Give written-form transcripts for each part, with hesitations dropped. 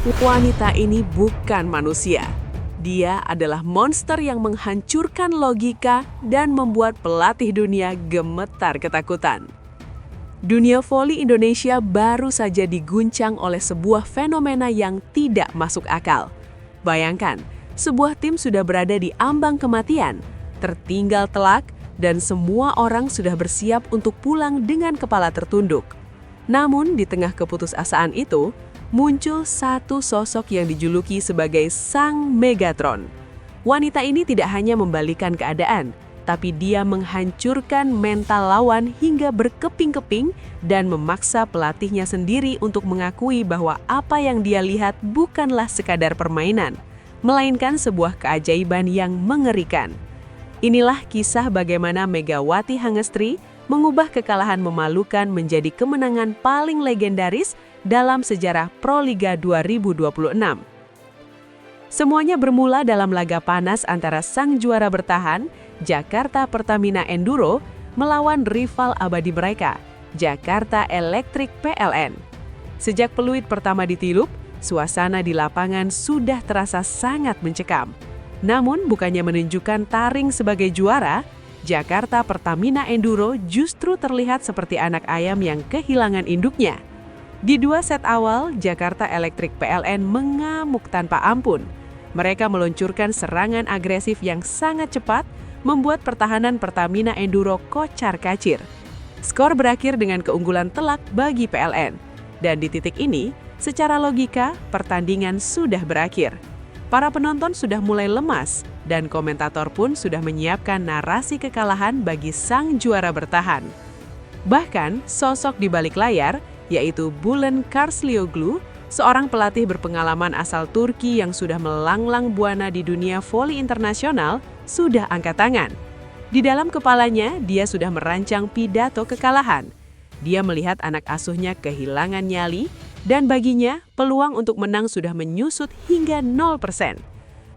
Wanita ini bukan manusia. Dia adalah monster yang menghancurkan logika dan membuat pelatih dunia gemetar ketakutan. Dunia voli Indonesia baru saja diguncang oleh sebuah fenomena yang tidak masuk akal. Bayangkan, sebuah tim sudah berada di ambang kematian, tertinggal telak, dan semua orang sudah bersiap untuk pulang dengan kepala tertunduk. Namun, di tengah keputusasaan itu, muncul satu sosok yang dijuluki sebagai Sang Megatron. Wanita ini tidak hanya membalikan keadaan, tapi dia menghancurkan mental lawan hingga berkeping-keping dan memaksa pelatihnya sendiri untuk mengakui bahwa apa yang dia lihat bukanlah sekadar permainan, melainkan sebuah keajaiban yang mengerikan. Inilah kisah bagaimana Megawati Hangestri mengubah kekalahan memalukan menjadi kemenangan paling legendaris dalam sejarah Proliga 2026. Semuanya bermula dalam laga panas antara sang juara bertahan, Jakarta Pertamina Enduro, melawan rival abadi mereka, Jakarta Electric PLN. Sejak peluit pertama ditiup, suasana di lapangan sudah terasa sangat mencekam. Namun bukannya menunjukkan taring sebagai juara, Jakarta Pertamina Enduro justru terlihat seperti anak ayam yang kehilangan induknya. Di 2 set awal, Jakarta Electric PLN mengamuk tanpa ampun. Mereka meluncurkan serangan agresif yang sangat cepat, membuat pertahanan Pertamina Enduro kocar-kacir. Skor berakhir dengan keunggulan telak bagi PLN. Dan di titik ini, secara logika, pertandingan sudah berakhir. Para penonton sudah mulai lemas, dan komentator pun sudah menyiapkan narasi kekalahan bagi sang juara bertahan. Bahkan, sosok di balik layar, yaitu Bülent Karslioglu, seorang pelatih berpengalaman asal Turki yang sudah melanglang buana di dunia voli internasional, sudah angkat tangan. Di dalam kepalanya, dia sudah merancang pidato kekalahan. Dia melihat anak asuhnya kehilangan nyali, dan baginya, peluang untuk menang sudah menyusut hingga 0%.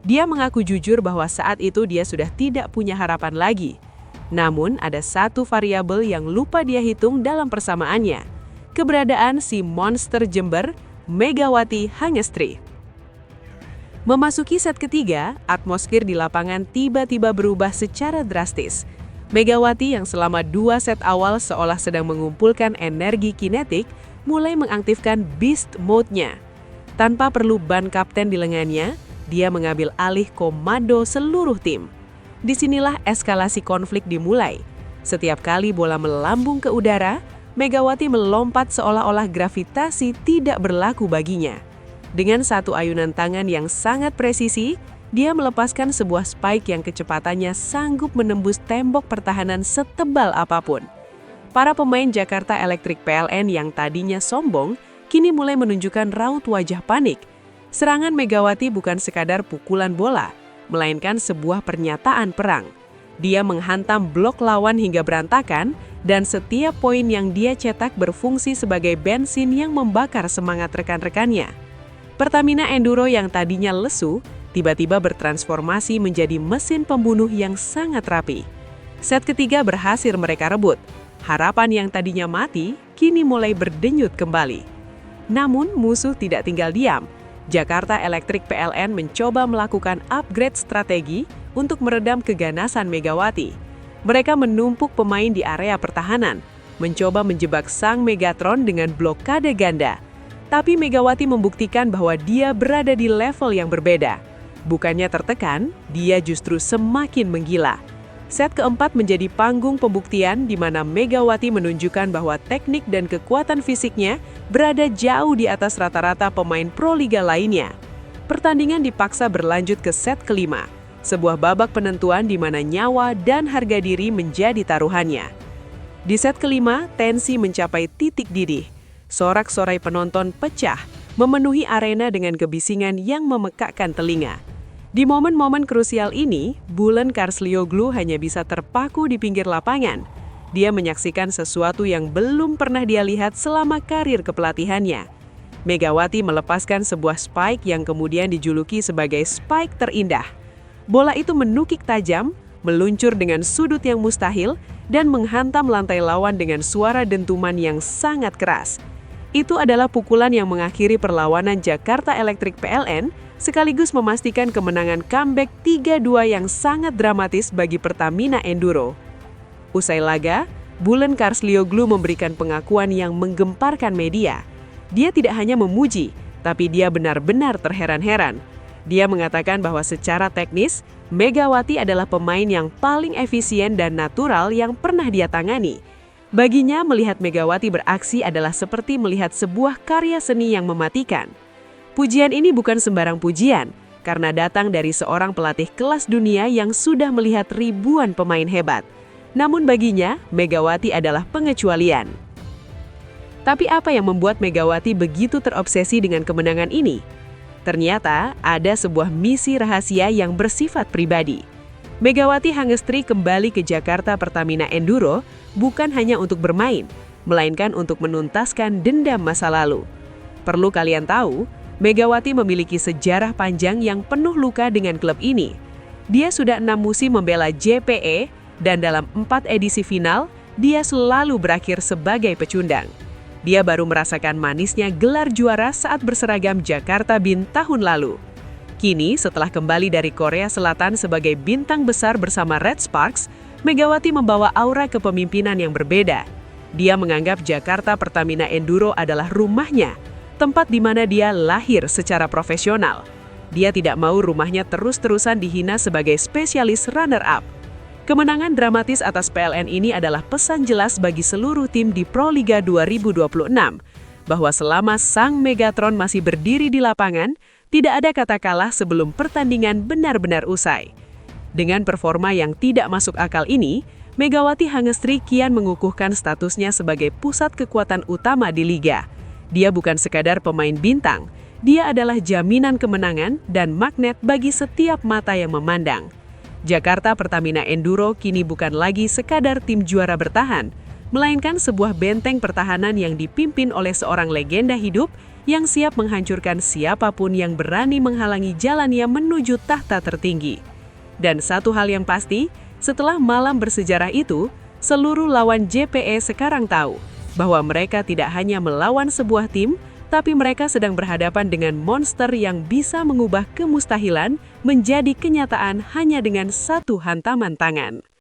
Dia mengaku jujur bahwa saat itu dia sudah tidak punya harapan lagi. Namun, ada satu variabel yang lupa dia hitung dalam persamaannya. Keberadaan si monster Jember, Megawati Hangestri. Memasuki set ketiga, atmosfer di lapangan tiba-tiba berubah secara drastis. Megawati yang selama 2 set awal seolah sedang mengumpulkan energi kinetik, mulai mengaktifkan Beast Mode-nya. Tanpa perlu ban kapten di lengannya, dia mengambil alih komando seluruh tim. Disinilah eskalasi konflik dimulai. Setiap kali bola melambung ke udara, Megawati melompat seolah-olah gravitasi tidak berlaku baginya. Dengan satu ayunan tangan yang sangat presisi, dia melepaskan sebuah spike yang kecepatannya sanggup menembus tembok pertahanan setebal apapun. Para pemain Jakarta Electric PLN yang tadinya sombong, kini mulai menunjukkan raut wajah panik. Serangan Megawati bukan sekadar pukulan bola, melainkan sebuah pernyataan perang. Dia menghantam blok lawan hingga berantakan, dan setiap poin yang dia cetak berfungsi sebagai bensin yang membakar semangat rekan-rekannya. Pertamina Enduro yang tadinya lesu, tiba-tiba bertransformasi menjadi mesin pembunuh yang sangat rapi. Set ketiga berhasil mereka rebut. Harapan yang tadinya mati, kini mulai berdenyut kembali. Namun musuh tidak tinggal diam. Jakarta Electric PLN mencoba melakukan upgrade strategi untuk meredam keganasan Megawati. Mereka menumpuk pemain di area pertahanan, mencoba menjebak sang Megatron dengan blokade ganda. Tapi Megawati membuktikan bahwa dia berada di level yang berbeda. Bukannya tertekan, dia justru semakin menggila. Set keempat menjadi panggung pembuktian di mana Megawati menunjukkan bahwa teknik dan kekuatan fisiknya berada jauh di atas rata-rata pemain Proliga lainnya. Pertandingan dipaksa berlanjut ke set kelima, sebuah babak penentuan di mana nyawa dan harga diri menjadi taruhannya. Di set kelima, tensi mencapai titik didih. Sorak-sorai penonton pecah, memenuhi arena dengan kebisingan yang memekakkan telinga. Di momen-momen krusial ini, Bülent Karslioglu hanya bisa terpaku di pinggir lapangan. Dia menyaksikan sesuatu yang belum pernah dia lihat selama karir kepelatihannya. Megawati melepaskan sebuah spike yang kemudian dijuluki sebagai spike terindah. Bola itu menukik tajam, meluncur dengan sudut yang mustahil, dan menghantam lantai lawan dengan suara dentuman yang sangat keras. Itu adalah pukulan yang mengakhiri perlawanan Jakarta Electric PLN, sekaligus memastikan kemenangan comeback 3-2 yang sangat dramatis bagi Pertamina Enduro. Usai laga, Bulen Karslioglu memberikan pengakuan yang menggemparkan media. Dia tidak hanya memuji, tapi dia benar-benar terheran-heran. Dia mengatakan bahwa secara teknis, Megawati adalah pemain yang paling efisien dan natural yang pernah dia tangani. Baginya, melihat Megawati beraksi adalah seperti melihat sebuah karya seni yang mematikan. Pujian ini bukan sembarang pujian, karena datang dari seorang pelatih kelas dunia yang sudah melihat ribuan pemain hebat. Namun baginya, Megawati adalah pengecualian. Tapi apa yang membuat Megawati begitu terobsesi dengan kemenangan ini? Ternyata ada sebuah misi rahasia yang bersifat pribadi. Megawati Hangestri kembali ke Jakarta Pertamina Enduro bukan hanya untuk bermain, melainkan untuk menuntaskan dendam masa lalu. Perlu kalian tahu, Megawati memiliki sejarah panjang yang penuh luka dengan klub ini. Dia sudah 6 musim membela JPE, dan dalam 4 edisi final, dia selalu berakhir sebagai pecundang. Dia baru merasakan manisnya gelar juara saat berseragam Jakarta Bin tahun lalu. Kini, setelah kembali dari Korea Selatan sebagai bintang besar bersama Red Sparks, Megawati membawa aura kepemimpinan yang berbeda. Dia menganggap Jakarta Pertamina Enduro adalah rumahnya, tempat di mana dia lahir secara profesional. Dia tidak mau rumahnya terus-terusan dihina sebagai spesialis runner-up. Kemenangan dramatis atas PLN ini adalah pesan jelas bagi seluruh tim di Proliga 2026, bahwa selama sang Megatron masih berdiri di lapangan, tidak ada kata kalah sebelum pertandingan benar-benar usai. Dengan performa yang tidak masuk akal ini, Megawati Hangestri kian mengukuhkan statusnya sebagai pusat kekuatan utama di Liga. Dia bukan sekadar pemain bintang, dia adalah jaminan kemenangan dan magnet bagi setiap mata yang memandang. Jakarta Pertamina Enduro kini bukan lagi sekadar tim juara bertahan, melainkan sebuah benteng pertahanan yang dipimpin oleh seorang legenda hidup yang siap menghancurkan siapapun yang berani menghalangi jalannya menuju tahta tertinggi. Dan satu hal yang pasti, setelah malam bersejarah itu, seluruh lawan JPE sekarang tahu bahwa mereka tidak hanya melawan sebuah tim, tapi mereka sedang berhadapan dengan monster yang bisa mengubah kemustahilan menjadi kenyataan hanya dengan satu hantaman tangan.